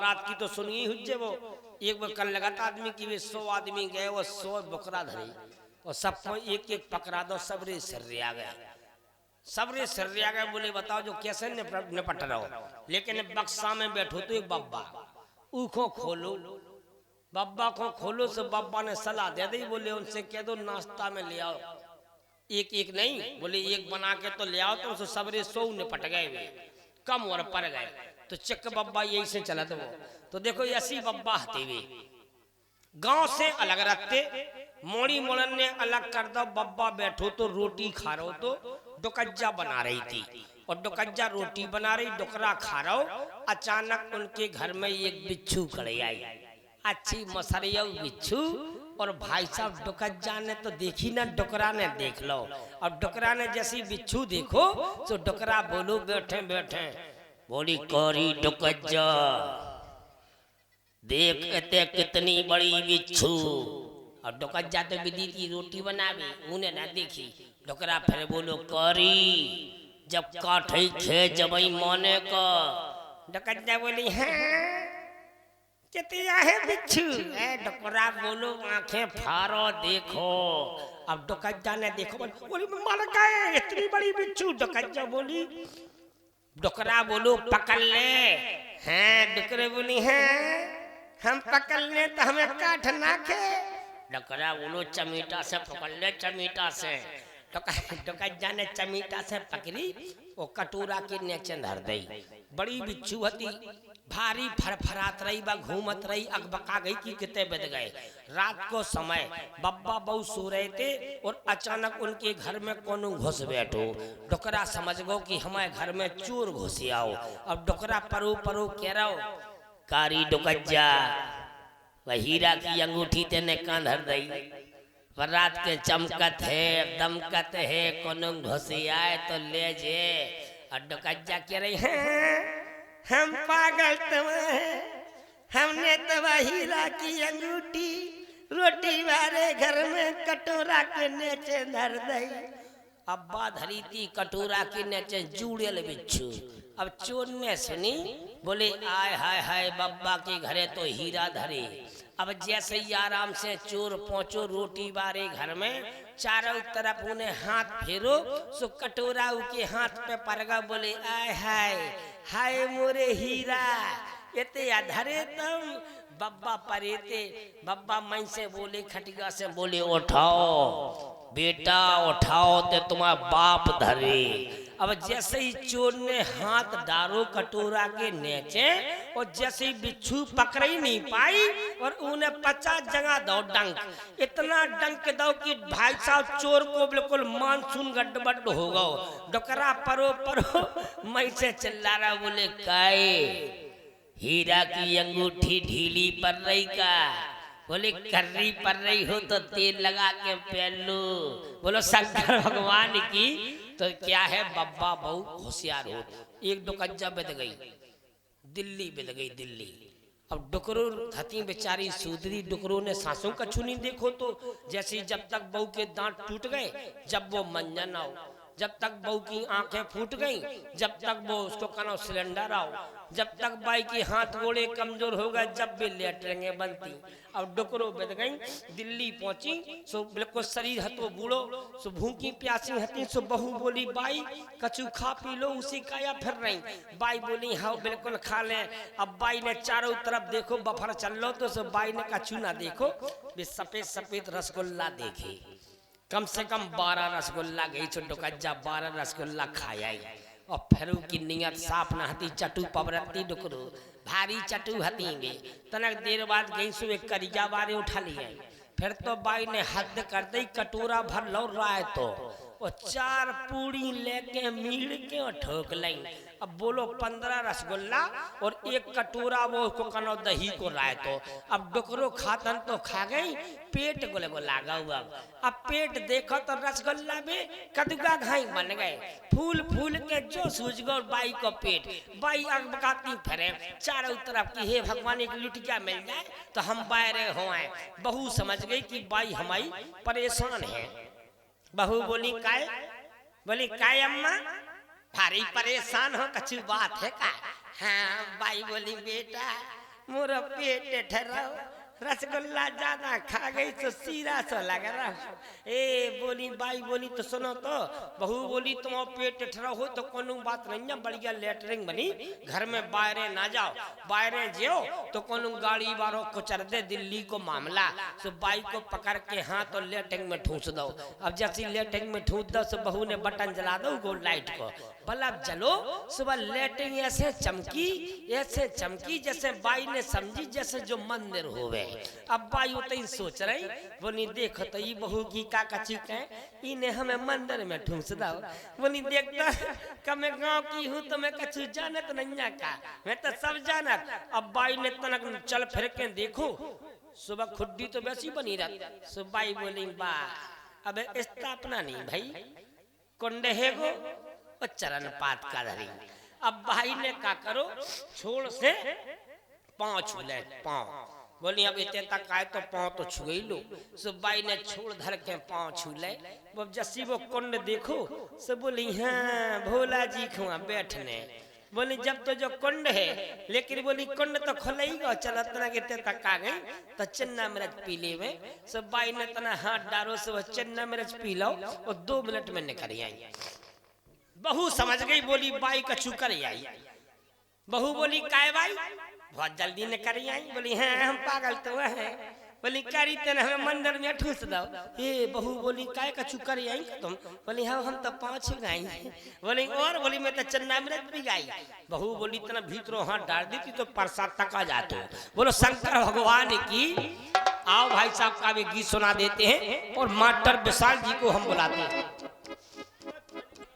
रात की तो सुनी हुज्जे वो एक बार कल लगाता आदमी की वे 100 आदमी गए वो 100 बकरा धरे और सबको एक एक पकड़ा दो सबरे सर्रे आ गए सबरे सर्रे आ गए। बोले बताओ जो कैसे निपट रहो। लेकिन बक्सा में बैठो तो एक बब्बा ऊखो खोलो बब्बा को खोलो से बब्बा ने सलाह दे दी। बोले उनसे कह दो नाश्ता में ले आओ एक एक नहीं बोले एक बना के तो ले आओ तो सबरे 100 निपट गए वे कम और पड़ गए। तो चक बब्बा यही से चला तो देखो ऐसी बब्बा हती वे गांव से अलग रखते मोड़ी मोड़न ने अलग कर दो। बब्बा बैठो तो रोटी खा रहो तो डुकज्जा बना रही थी और डुकज्जा रोटी बना रही डुकरा खा रहो। अचानक उनके घर में एक बिच्छू खड़े आई अच्छी मसरिया बिच्छू और भाई साहब डुकज्जा ने तो देखी ना डुकरा ने देख लो। अब डुकरा ने जैसी बिच्छू देखो तो डुकरा बोलो बैठे बैठे बोली कौरी डुकज्जा देखते कितनी बड़ी बिच्छू। और डुकज्जा तो विधि की रोटी बनावे उन्हें ना देखी। डुकरा फिर बोलो कौरी जब काठई खे जबई माने का। डुकज्जा बोली हाँ कितिया है बिच्छू। डुकरा बोलो आंखें फारो देखो। अब डुकज्जा ने देखो बोली मर गए इतनी बड़ी बिच्छू। डुकज्जा बोली डुकरा बोलो पकड़ ले। हैं डुकरे बोली हैं हम पकड़ ले तो हमें काट ना खे। डुकरा बोलो चमीटा से पकड़ ले चमीटा से। डुकज्जा ने चमीटा से पकड़ी और कटोरा के नीचे धर दी। बड़ी बिच्छू हती भारी फरफरात रही बा घूमत रही अकबका गई कि कितने बज गए। रात को समय बब्बा बहु सो रहे थे और अचानक उनके घर में कोनो घुस बैठो। डुकरा समझ गो कि हमारे घर में चोर घुस आओ। अब डुकरा परो परो कह रहा हो कारी डुकज्जा वह हीरा की अंगूठी तेने कान धर दई पर रात के चमकत है दमकत है कोनो घुस आए तो ले जे। और डुकज्जा कह रही है हम पागल तुम्हें हमने तो हीरा की अंगूठी रोटी वाले घर में कटोरा के नीचे धर दई। अब्बा धरी थी कटोरा के नीचे जुड़ेल बिच्छू। अब चोर ने सुनी बोले आय हाय हाय बब्बा के घरे तो हीरा धरे। अब जैसे ही आराम से चोर पहुंचो रोटी वाले घर में चारों तरफ उन्हें हाथ फेरो सो कटोरा के हाथ पे पड़गा। बोले आय हाय हाय मोरे हीरा इते धरे तुम। बब्बा परेते बब्बा मैं से बोले खटिया से बोले उठाओ बेटा उठाओ ते तुम्हारा बाप धरे। अब जैसे ही चोर ने हाथ डालो कटोरा के नीचे और जैसे ही बिच्छू पकड़ ही नहीं पाई और उन्हें 50 जगह दो डंक इतना डंक दो कि भाई साहब चोर को बिल्कुल मानसून गड्ढबड्ढ हो गो। डुकरा परो परो मैं से चिल्ला रहा बोले काए हीरा की अंगूठी ढीली पड़ रही का। बोले कर्री पड़ रही हो तो तेल लगा के पहन लो। बोलो शंकर भगवान की तो क्या है बब्बा बहु होशियार हो। एक डुकज्जा बिद गई दिल्ली बिद गई दिल्ली। अब डुकरो हती बेचारी सूदरी डुकरो ने सांसों का छू नहीं देखो तो जैसे जब तक बहू के दांत टूट गए जब वो मंजन आओ जब तक बहू की आंखें फूट गई जब तक वो उसको कनो सिलेंडर आओ जब तक बाई की हाथ गोड़े कमजोर हो गए जब भी लेटरेंगे बनती। अब डुकरो बिद गई दिल्ली पहुंची सो बिल्कुल शरीर हतो बूढ़ो सो भूखी प्यासी हती सो बहू बोली बाई कछु खा पी लो उसी का या फिर रही। बाई बोली हाँ बिल्कुल खा ले। अब बाई ने चारों तरफ देखो बफर चल लो तो सो बाई ने कछु ना देखो वे सफेद सफेद रसगुल्ला देखे कम से कम 12 रसगुल्ला गई सो डुकज्जा 12 रसगुल्ला खाया और फिर की नियत साफ न हती चटू पबरती डुकरो भारी चटू हती वे। तनक देर बाद गई सो एक करिया बारे उठा लिए फिर तो बाई ने हद कर दी कटोरा भर लो राय तो और 4 पूड़ी लेके मील के और ठोक लाई। अब बोलो 15 रसगुल्ला और एक कटोरा वो को कनो दही को राय तो। अब डुकरो खातन तो खा गई पेट गोले को लागा हुआ। अब पेट देखो तो रसगुल्ला में कदुगा घाई बन गए फूल फूल के जो सूझ गो बाई को पेट। बाई अगबकाती फिरे चारों तरफ की हे भगवान एक लुटिया मिल जाए तो हम बाहर हो आए। बहू समझ गई कि बाई हमारी परेशान है। बहू बोली काय अम्मा भारी परेशान हो कछु बात है का। हाँ बाई बोली बेटा मोरा पेट ठहरा रसगुल्ला ज्यादा खा गई तो सीरा सा लग रहा। ए बोली बाई बोली तो सुनो तो बहू बोली तुम पेट ठहरा हो तो कोनो बात नहीं है, बढ़िया लेटरिंग बनी घर में बाहरे ना जाओ, बाहरे जाओ तो कोनो गाड़ी वालों को चढ़ दे दिल्ली को मामला। तो बाई को पकड़ के हाँ तो लेटरिंग में ठूस दो। अब जैसी लेटरिंग में ठूस दो तो बहू ने बटन जला दो गोल लाइट को, बल्ब जलो। सुबह लेटरिंग ऐसे चमकी जैसे बाई ने समझी जैसे जो मंदिर होवे। अब बाई उतई सोच रही बोली देखो तो ये बहू की का कचिक है, इन्हें हमें मंदिर में ठूस दो। बोली देखता कब मैं गाँव की हूँ तो मैं कछु जानत नहीं का, मैं तो सब जानत। अब बाई ने तनक चल फिर के देखो सुबह खुड्डी तो वैसी बनी रहती। सुबह बाई बोली बा अब स्थापना नहीं भाई कुंडे है गो और चरण पात का धरी। अब भाई ने क्या करो छोड़ से पाँव छू ले पाँव। बोली अब इतने तक आए तो पाँव तो छू ही लो। सुबाई ने छोड़ धर के पाँव छू ले। वो जैसी वो कुंड देखो सब बोली हाँ भोला जी खुआ बैठने। बोली जब तो जो कुंड है लेकिन बोली कुंड तो खुलेगा चल तना के तक आ गई तो चन्ना मिर्च पी ले में। सुबाई ने तना हाथ डालो से वो चन्ना मिर्च पी लो और 2 मिनट में निकल आई। बहू समझ गई बोली बाई कछु कर आई। बहू बोली काय बाई बहुत जल्दी ने करी आई। बोली हाँ हम पागल तो है। बोली करी तेने हमें मंदिर में ठूस दो। ए बहू बोली काय कछु कर आई तुम। बोली हाँ हम तो 5 गाई। बोली और बोली मैं तो चन्ना मिर्च भी गाई। बहू बोली तना भीतरों हाथ डाल देती तो प्रसाद तक आ जाते। बोलो शंकर भगवान की। आओ भाई साहब का भी गीत सुना देते हैं और मास्टर विशाल जी को हम बुलाते हैं।